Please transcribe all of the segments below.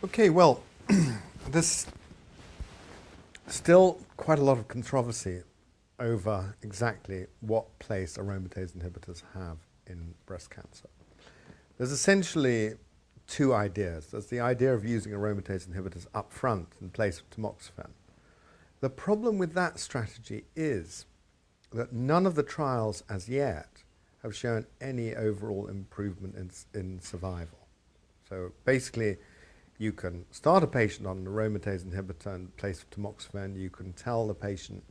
Okay, well, there's still quite a lot of controversy over exactly what place aromatase inhibitors have in breast cancer. There's essentially two ideas. There's the idea of using aromatase inhibitors up front in place of tamoxifen. The problem with that strategy is that none of the trials as yet have shown any overall improvement in survival. So basically, you can start a patient on an aromatase inhibitor in place of tamoxifen. You can tell the patient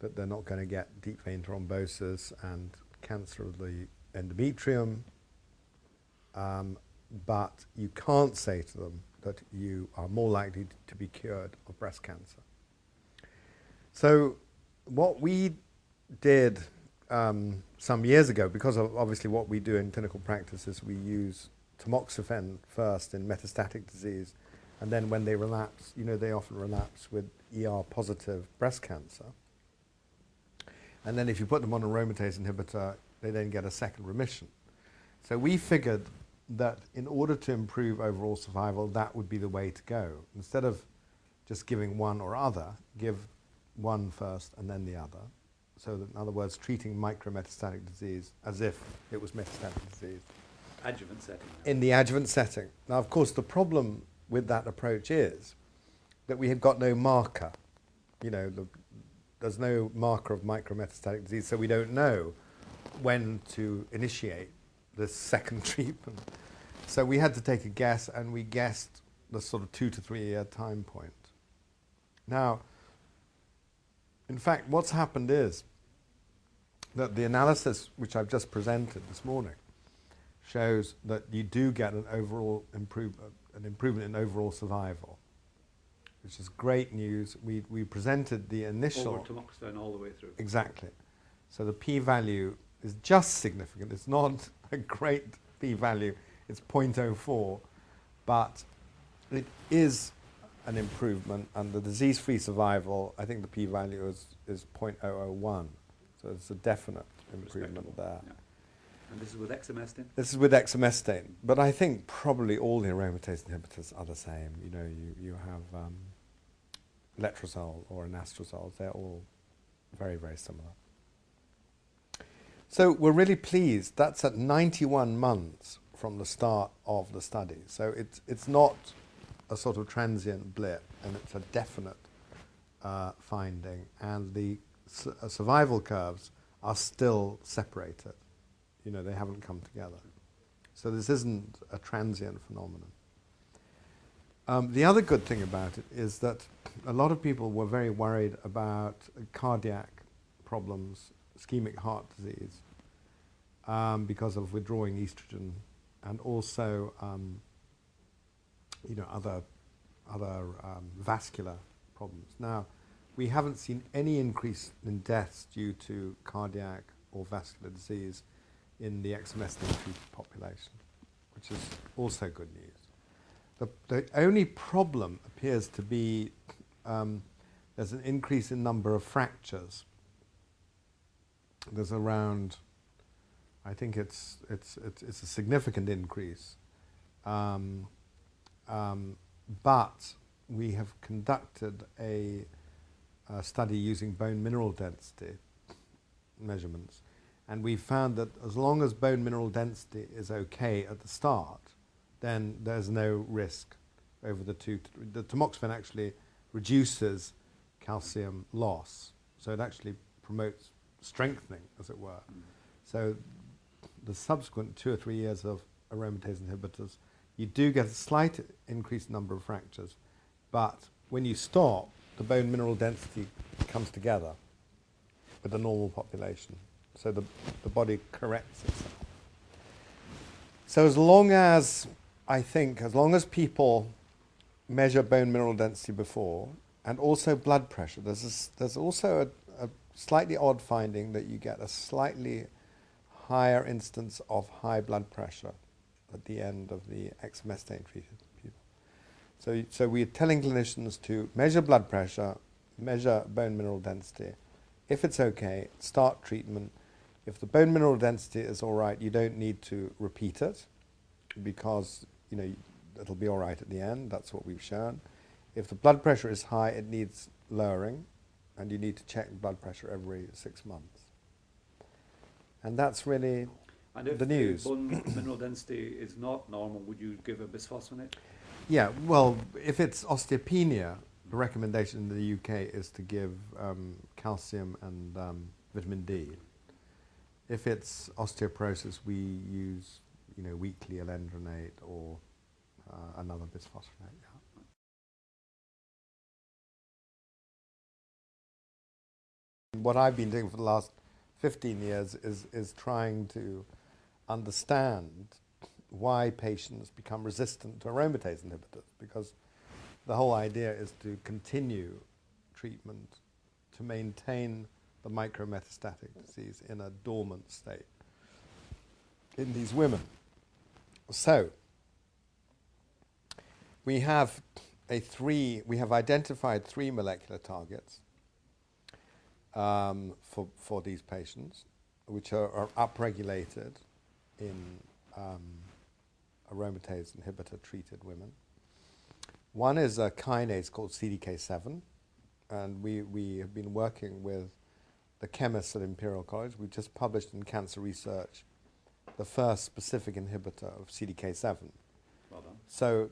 that they're not going to get deep vein thrombosis and cancer of the endometrium, but you can't say to them that you are more likely to be cured of breast cancer. So what we did some years ago, because of obviously what we do in clinical practice is we use tamoxifen first in metastatic disease, and then when they relapse, they often relapse with ER-positive breast cancer. And then if you put them on an aromatase inhibitor, they then get a second remission. So we figured that in order to improve overall survival, that would be the way to go. Instead of just giving one or other, give one first and then the other. So that, in other words, treating micrometastatic disease as if it was metastatic disease. Adjuvant setting. In the adjuvant setting. Now, of course, the problem with that approach is that we have got no marker. There's no marker of micrometastatic disease, so we don't know when to initiate this second treatment. So we had to take a guess, and we guessed the sort of 2 to 3 year time point. Now, in fact, what's happened is that the analysis which I've just presented this morning shows that you do get an improvement in overall survival, which is great news. We presented the initial... Over tamoxifen all the way through. Exactly. So the p-value is just significant. It's not a great p-value. It's 0.04, but it is an improvement, and the disease-free survival, I think the p-value is 0.001. So it's a definite improvement there. Yeah. And this is with exemestane? This is with exemestane, but I think probably all the aromatase inhibitors are the same. You have letrozole or anastrozole. They're all very, very similar. So we're really pleased. That's at 91 months from the start of the study. So it's not a sort of transient blip, and it's a definite finding. And the survival curves are still separated. They haven't come together. So this isn't a transient phenomenon. The other good thing about it is that a lot of people were very worried about cardiac problems, ischemic heart disease, because of withdrawing estrogen, and also other vascular problems. Now, we haven't seen any increase in deaths due to cardiac or vascular disease in the exemestane-treated population, which is also good news. The only problem appears to be there's an increase in number of fractures. There's around, I think it's a significant increase, but we have conducted a study using bone mineral density measurements. And we found that as long as bone mineral density is okay at the start, then there's no risk over the the tamoxifen actually reduces calcium loss. So it actually promotes strengthening, as it were. So the subsequent 2 or 3 years of aromatase inhibitors, you do get a slight increased number of fractures, but when you stop, the bone mineral density comes together with the normal population. So the body corrects itself. So as long as people measure bone mineral density before, and also blood pressure, there's also a slightly odd finding that you get a slightly higher instance of high blood pressure at the end of the exemestane treated people. So we're telling clinicians to measure blood pressure, measure bone mineral density. If it's okay, start treatment. If the bone mineral density is all right, you don't need to repeat it, because it'll be all right at the end. That's what we've shown. If the blood pressure is high, it needs lowering, and you need to check blood pressure every 6 months. And that's really And if the news. bone mineral density is not normal, would you give a bisphosphonate? Yeah, well, if it's osteopenia, the recommendation in the UK is to give calcium and vitamin D. If it's osteoporosis, we use, weekly alendronate or another bisphosphonate. Yeah. What I've been doing for the last 15 years is trying to understand why patients become resistant to aromatase inhibitors, because the whole idea is to continue treatment to maintain the micrometastatic disease in a dormant state in these women. So we have identified 3 molecular targets for these patients, which are upregulated in aromatase inhibitor-treated women. One is a kinase called CDK7, and we have been working with the chemists at Imperial College. We just published in Cancer Research the first specific inhibitor of CDK7. Well done. So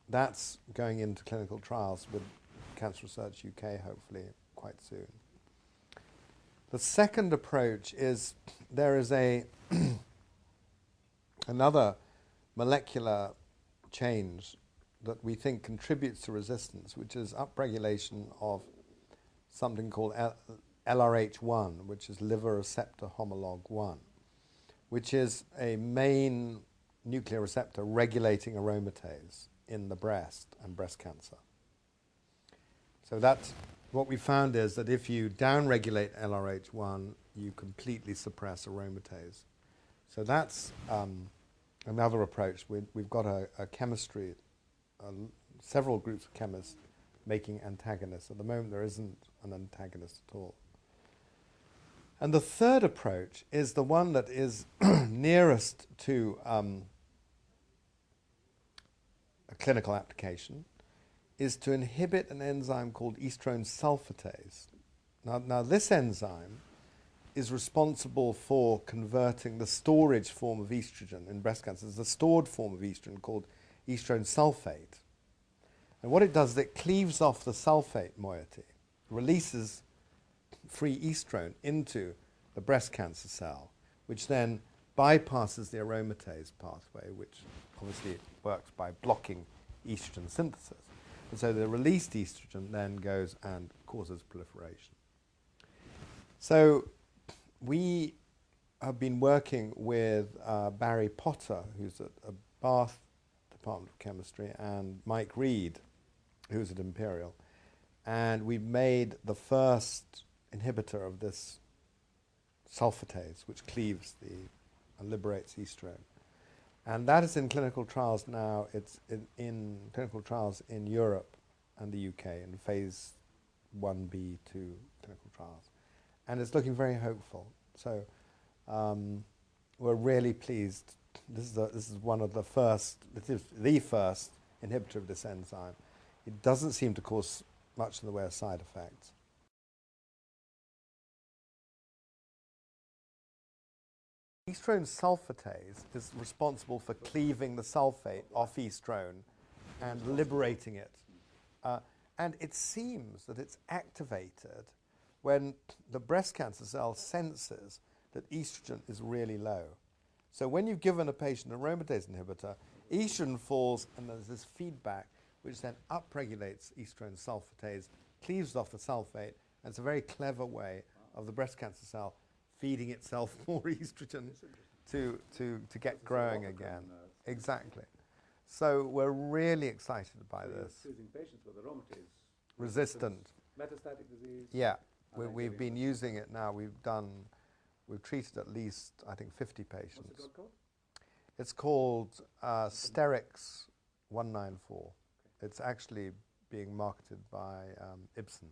that's going into clinical trials with Cancer Research UK, hopefully, quite soon. The second approach is there is another molecular change that we think contributes to resistance, which is upregulation of something called LRH1, which is liver receptor homolog 1, which is a main nuclear receptor regulating aromatase in the breast and breast cancer. So that's what we found, is that if you downregulate LRH1, you completely suppress aromatase. So that's another approach. We've got a chemistry, several groups of chemists making antagonists. At the moment, there isn't an antagonist at all. And the third approach is the one that is nearest to a clinical application, is to inhibit an enzyme called estrone sulfatase. Now this enzyme is responsible for converting the storage form of estrogen in breast cancer. There's a stored form of estrogen called estrone sulfate. And what it does is it cleaves off the sulfate moiety, releases free estrone into the breast cancer cell, which then bypasses the aromatase pathway, which obviously works by blocking estrogen synthesis. And so the released estrogen then goes and causes proliferation. So we have been working with Barry Potter, who's at Bath Department of Chemistry, and Mike Reed, who's at Imperial. And we've made the first inhibitor of this sulfatase, which cleaves and liberates estrone. And that is in clinical trials now. It's in clinical trials in Europe and the UK in phase 1b/2 clinical trials. And it's looking very hopeful. So we're really pleased. This is one of the first, this is the first inhibitor of this enzyme. It doesn't seem to cause much in the way of side effects. Estrone sulfatase is responsible for cleaving the sulfate off estrone and liberating it. And it seems that it's activated when the breast cancer cell senses that estrogen is really low. So when you've given a patient an aromatase inhibitor, estrogen falls and there's this feedback which then upregulates estrone sulfatase, cleaves off the sulfate, and it's a very clever way of the breast cancer cell feeding itself more estrogen to get growing again. Exactly. So we're really excited by this. Choosing patients with aromatase Resistant. Metastatic disease. Yeah, we've been using it now. We've treated at least, I think, 50 patients. What's the drug called? It's called Sterix 194. Okay. It's actually being marketed by Ibsen.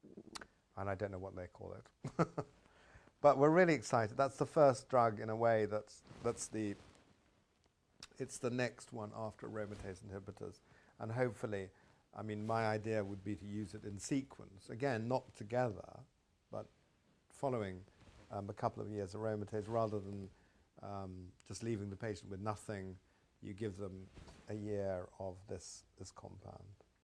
Okay. And I don't know what they call it. But we're really excited. That's the first drug, in a way, that's the it's the next one after aromatase inhibitors. And hopefully, I mean, my idea would be to use it in sequence. Again, not together, but following a couple of years aromatase rather than just leaving the patient with nothing. You give them a year of this compound.